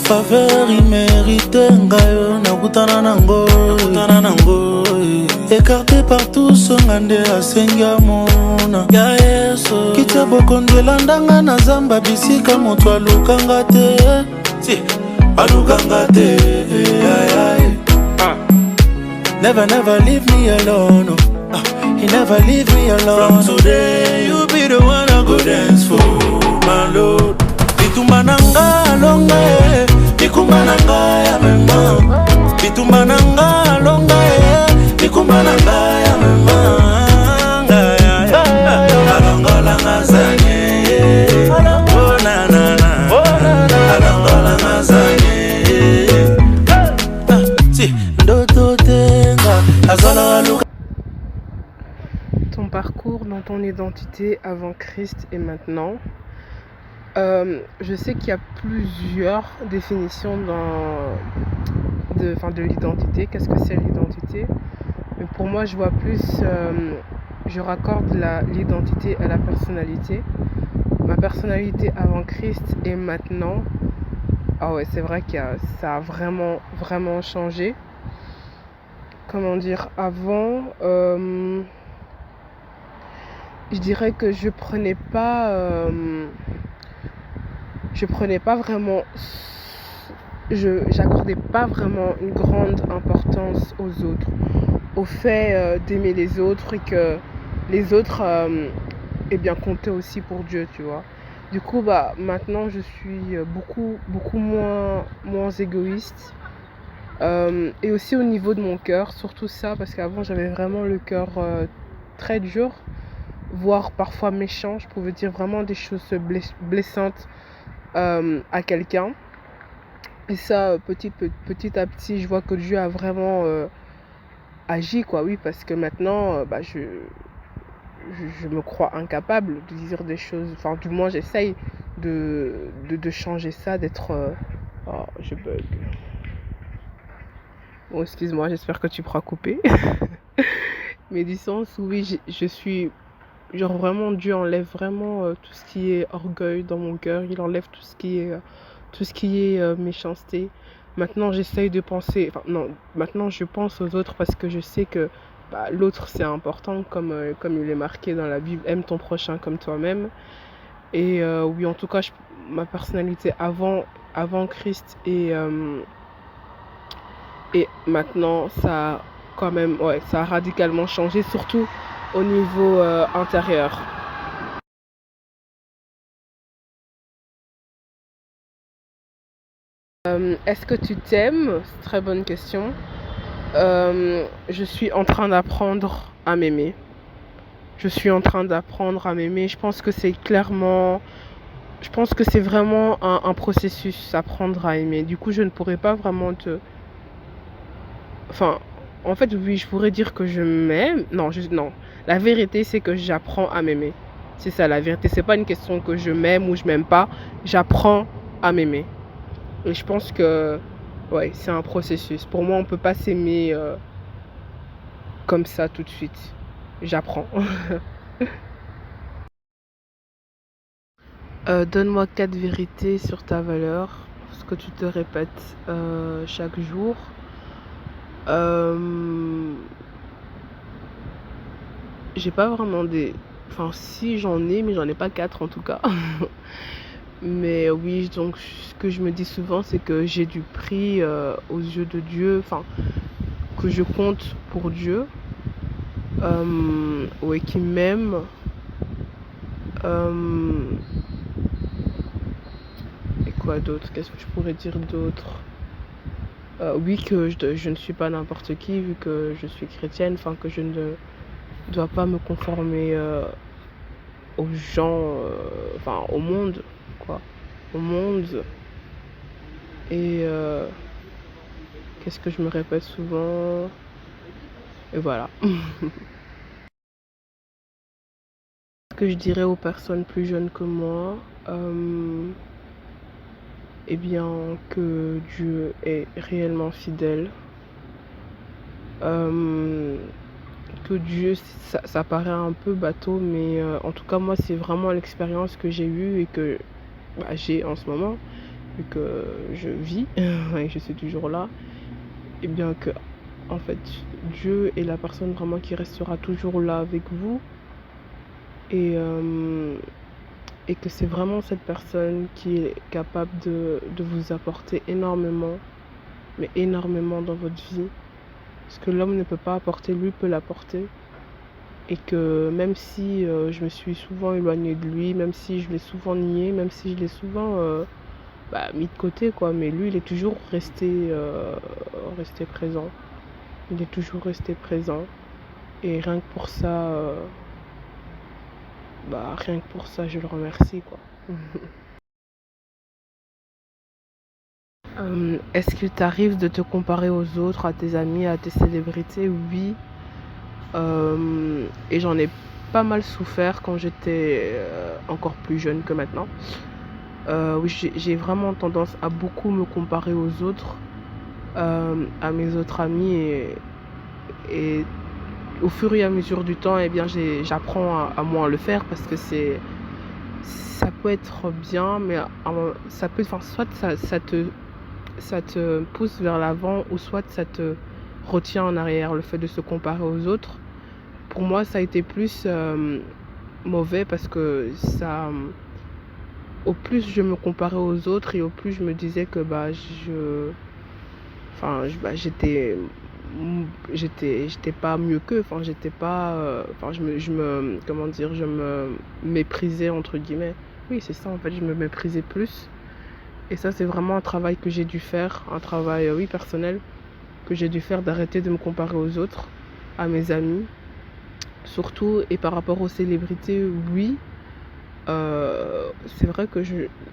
faveur immérité ngayo nakutana nango écarté par tous ngande asenga mona ya yeso kitia bokondela ndanga na zamba bisika moto alukanga te alukanga te never leave me alone he never leave me alone. From today you be the one I go dance for my lord. Bitumba nanga longa bikumba nanga ya mema bitumba nanga longa bikumba nanga ya mema alonga langa zanye oh na na na alonga langa zanye si ndoto tenga azala luka. Ton parcours dans ton identité avant Christ et maintenant. Je sais qu'il y a plusieurs définitions de l'identité. Qu'est-ce que c'est l'identité? Mais pour moi, je vois plus, je raccorde l'identité à la personnalité. Ma personnalité avant Christ et maintenant. Ah ouais, c'est vrai que ça a vraiment, vraiment changé. Comment dire, avant, je dirais que je prenais pas vraiment, j'accordais pas vraiment une grande importance aux autres, au fait d'aimer les autres et que les autres eh bien comptaient aussi pour Dieu, tu vois. Du coup, maintenant je suis beaucoup moins égoïste et aussi au niveau de mon cœur, surtout ça, parce qu'avant j'avais vraiment le cœur très dur, voire parfois méchant. Je pouvais dire vraiment des choses blessantes à quelqu'un. Et ça, petit à petit, je vois que Dieu a vraiment agi, quoi. Oui, parce que maintenant, je me crois incapable de dire des choses. Enfin, du moins, j'essaye de changer ça, d'être... Oh, je bug. Bon, excuse-moi, j'espère que tu pourras couper. Mais du sens où, oui, je suis... Genre vraiment, Dieu enlève vraiment tout ce qui est orgueil dans mon cœur. Il enlève tout ce qui est méchanceté. Maintenant, j'essaye de penser... Enfin, non, maintenant, je pense aux autres parce que je sais que l'autre, c'est important. Comme il est marqué dans la Bible, aime ton prochain comme toi-même. Et oui, en tout cas, ma personnalité avant Christ et maintenant, ça a quand même... Ouais, ça a radicalement changé, surtout au niveau intérieur. Est-ce que tu t'aimes? C'est une très bonne question. Je suis en train d'apprendre à m'aimer. Je pense que c'est vraiment un processus, apprendre à aimer. Du coup, je ne pourrais pas vraiment Enfin, en fait, oui, je pourrais dire que je m'aime. Non. La vérité, c'est que j'apprends à m'aimer. C'est ça, la vérité. C'est pas une question que je m'aime ou je m'aime pas. J'apprends à m'aimer. Et je pense que, ouais, c'est un processus. Pour moi, on peut pas s'aimer comme ça tout de suite. J'apprends. Donne-moi 4 vérités sur ta valeur, ce que tu te répètes chaque jour. J'ai pas vraiment des... Enfin, si j'en ai, mais j'en ai pas 4 en tout cas. Mais oui, donc ce que je me dis souvent, c'est que j'ai du prix aux yeux de Dieu, enfin, que je compte pour Dieu, ouais, qui m'aime. Et quoi d'autre? Qu'est-ce que je pourrais dire d'autre? Oui, que je ne suis pas n'importe qui, vu que je suis chrétienne, enfin, que je ne dois pas me conformer aux gens, enfin, au monde, quoi. Au monde. Et qu'est-ce que je me répète souvent? Et voilà. Ce que je dirais aux personnes plus jeunes que moi, eh bien, que Dieu est réellement fidèle. Que Dieu, ça paraît un peu bateau, mais en tout cas, moi, c'est vraiment l'expérience que j'ai eue et que j'ai en ce moment. depuis que je vis et je suis toujours là, et bien que en fait Dieu est la personne vraiment qui restera toujours là avec vous, et, euh, et que c'est vraiment cette personne qui est capable de vous apporter énormément, mais énormément dans votre vie. Ce que l'homme ne peut pas apporter, lui peut l'apporter. Et que même si je me suis souvent éloignée de lui, même si je l'ai souvent nié, même si je l'ai souvent mis de côté, quoi, mais lui, il est toujours resté présent. Il est toujours resté présent. Et rien que pour ça, je le remercie, quoi. Est-ce qu'il t'arrive de te comparer aux autres, à tes amis, à tes célébrités? Oui. Et j'en ai pas mal souffert quand j'étais encore plus jeune que maintenant. Oui, j'ai vraiment tendance à beaucoup me comparer aux autres, à mes autres amis, et au fur et à mesure du temps, eh bien, j'apprends à moins le faire, parce que ça peut être bien, mais ça peut, enfin, soit ça te pousse vers l'avant, ou soit ça te retient en arrière, le fait de se comparer aux autres. Pour moi, ça a été plus mauvais, parce que au plus je me comparais aux autres, et au plus je me disais que j'étais pas mieux qu'eux, enfin j'étais pas, je me méprisais, entre guillemets. Oui, c'est ça, en fait, je me méprisais plus. Et ça, c'est vraiment un travail que j'ai dû faire, un travail, oui, personnel, que j'ai dû faire, d'arrêter de me comparer aux autres, à mes amis surtout. Et par rapport aux célébrités, oui, c'est vrai que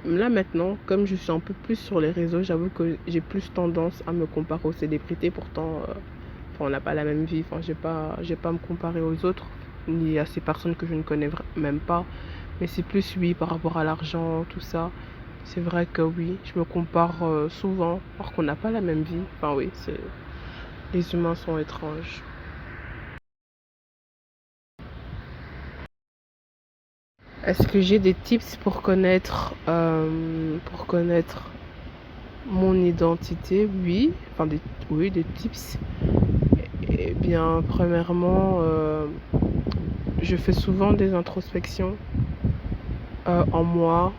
là maintenant, comme je suis un peu plus sur les réseaux, j'avoue que j'ai plus tendance à me comparer aux célébrités. Pourtant, on n'a pas la même vie, enfin, j'ai pas à me comparer aux autres, ni à ces personnes que je ne connais même pas. Mais c'est plus, oui, par rapport à l'argent, tout ça. C'est vrai que oui, je me compare souvent, alors qu'on n'a pas la même vie. Enfin oui, les humains sont étranges. Est-ce que j'ai des tips pour connaître mon identité? Oui, enfin oui, des tips. Eh bien, premièrement, je fais souvent des introspections en moi.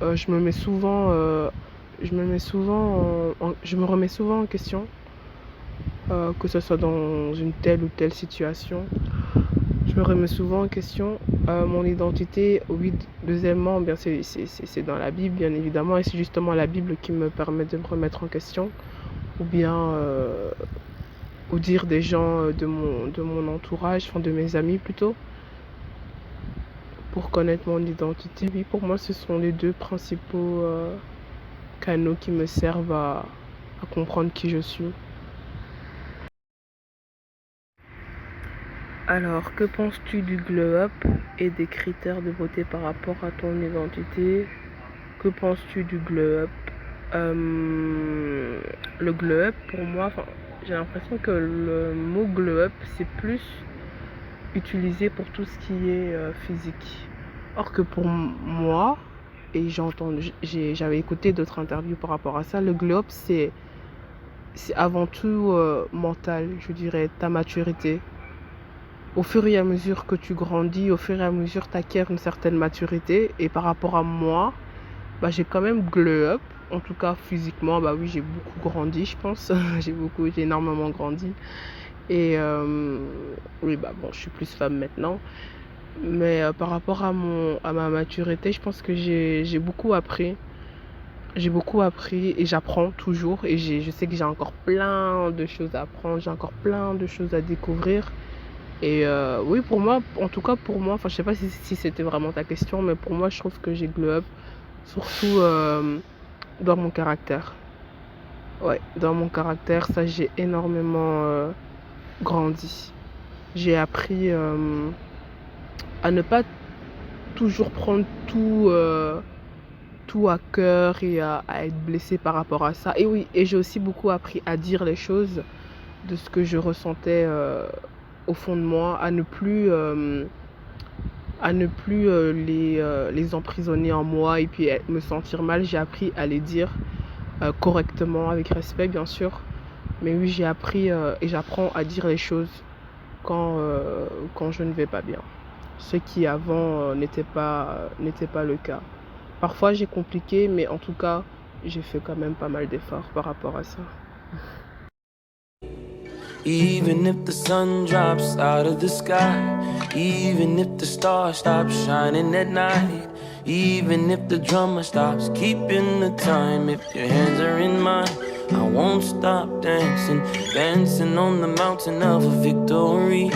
Je me mets souvent, je me remets souvent en question, que ce soit dans une telle ou telle situation. Je me remets souvent en question. Mon identité, oui, deuxièmement, bien c'est dans la Bible, bien évidemment, et c'est justement la Bible qui me permet de me remettre en question, ou bien au dire des gens de mon entourage, enfin de mes amis plutôt, pour connaître mon identité. Oui, pour moi, ce sont les deux principaux canaux qui me servent à comprendre qui je suis. Alors, que penses-tu du glow-up et des critères de beauté par rapport à ton identité? Que penses-tu du glow-up? Le glow-up, pour moi, j'ai l'impression que le mot glow-up, c'est plus utilisé pour tout ce qui est physique. Or que pour moi, et j'avais écouté d'autres interviews par rapport à ça, le glow-up, c'est avant tout mental, je dirais, ta maturité. Au fur et à mesure que tu grandis, au fur et à mesure tu acquiers une certaine maturité. Et par rapport à moi, j'ai quand même glow up. En tout cas physiquement, oui, j'ai beaucoup grandi, je pense. j'ai énormément grandi. Et oui, bon, je suis plus femme maintenant. Mais par rapport à ma maturité, je pense que j'ai beaucoup appris. J'ai beaucoup appris et j'apprends toujours. Et je sais que j'ai encore plein de choses à apprendre, j'ai encore plein de choses à découvrir. Et oui, pour moi, en tout cas pour moi, je sais pas si c'était vraiment ta question, mais pour moi, je trouve que j'ai glow up, surtout dans mon caractère. Ouais, dans mon caractère, ça, j'ai énormément grandi. J'ai appris à ne pas toujours prendre tout à cœur, et à être blessée par rapport à ça. Et oui, et j'ai aussi beaucoup appris à dire les choses de ce que je ressentais au fond de moi, à ne plus à ne plus les emprisonner en moi et puis me sentir mal. J'ai appris à les dire correctement, avec respect bien sûr. Mais oui, j'ai appris et j'apprends à dire les choses quand je ne vais pas bien. Ce qui avant n'était pas le cas. Parfois j'ai compliqué, mais en tout cas, j'ai fait quand même pas mal d'efforts par rapport à ça. Even if the sun drops out of the sky, even if the stars stop shining at night, even if the drummer stops keeping the time, if your hands are in mine, I won't stop dancing, dancing on the mountain of a victory,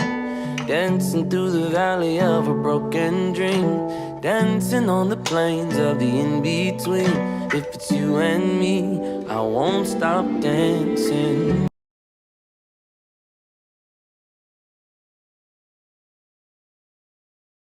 dancing through the valley of a broken dream, dancing on the plains of the in-between. If it's you and me, I won't stop dancing.